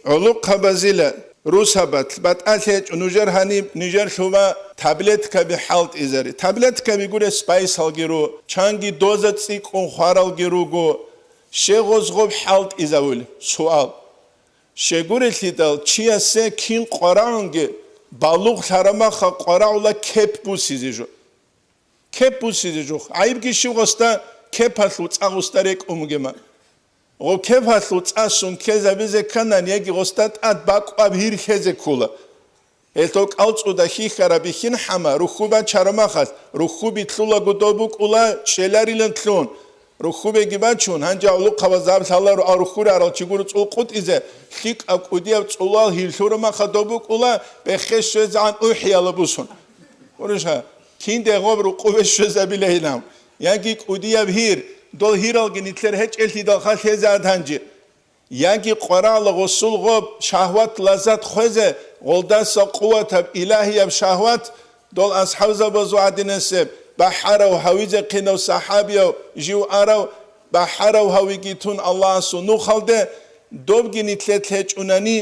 Oluk kabazile Rusabat bat alheç nujer hani nijer şuva tablet kabi halt izeri. Tablet kabi gure spice halgiru çangi doza tsikon xaral girugo şegozgob halt izavul sual. Şegure lidal çiyase kin qorangi baluk harama xa qoraula kep bu sizijo. Kep bu sizijo. Ayıp ki şugosta kep haslu tsagustarek umgema. O kep haslu tsasun keza bize kanan yegi gostat at bak abhir keze kula. Eltok alçu da hikara bihin hama ruhuba çaramahat ruhu bitlula gudobuk ula şelerilen tlun. Ruhube gibaçun hanca ulu kavazab sallar ruhura aral çiguru çulqut ize hik akudiya çulal hilşurma khadobuk ula beheş sözan uhyalı busun. Oruşa kinde gobru kuvvet söze bileynam. Yani kudiya bir dol hiral genitler hiç eltidal khal hezad hancı. Yani qoralı gosul gob şahvat lazat khoze goldasa kuvvet ilahiye şahvat dol ashabza bazu adineseb بحروا هويجة قنوا صحابيو جو أروا بحروا هويجيتون الله سنو خالده دوب جنيتلت هج أناني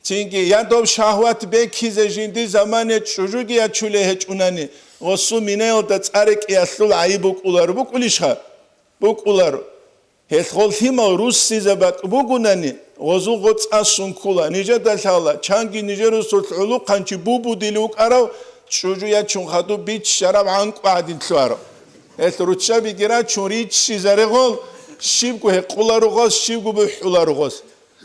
تيجي يا دوب شهوات بكيز جندي زمان شجوعي أشوله هج أناني غصو منه وتتأرك يسلول عيبك أولار بك وليشها بك أولار هالخول ثيما روس سيزبك بك أناني غزو غط أسون كولا نجد الله چانگي نجرو سلط علو قانچي بوبو دلوك أروا çocuğa çunkhadu biç şarab ank adil tuaro. Et ruçça bir gira çuriç sizare gol şibgu hekularu gol şibgu bu hularu gol.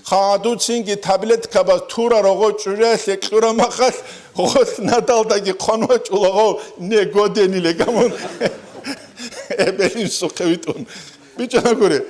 Khadu çingi tablet kaba tura rogo çocuğa sektura makas gol nadaldaki konvaç ulago ne godenile gamon. Ebelin sokavitun. Bir cana göre.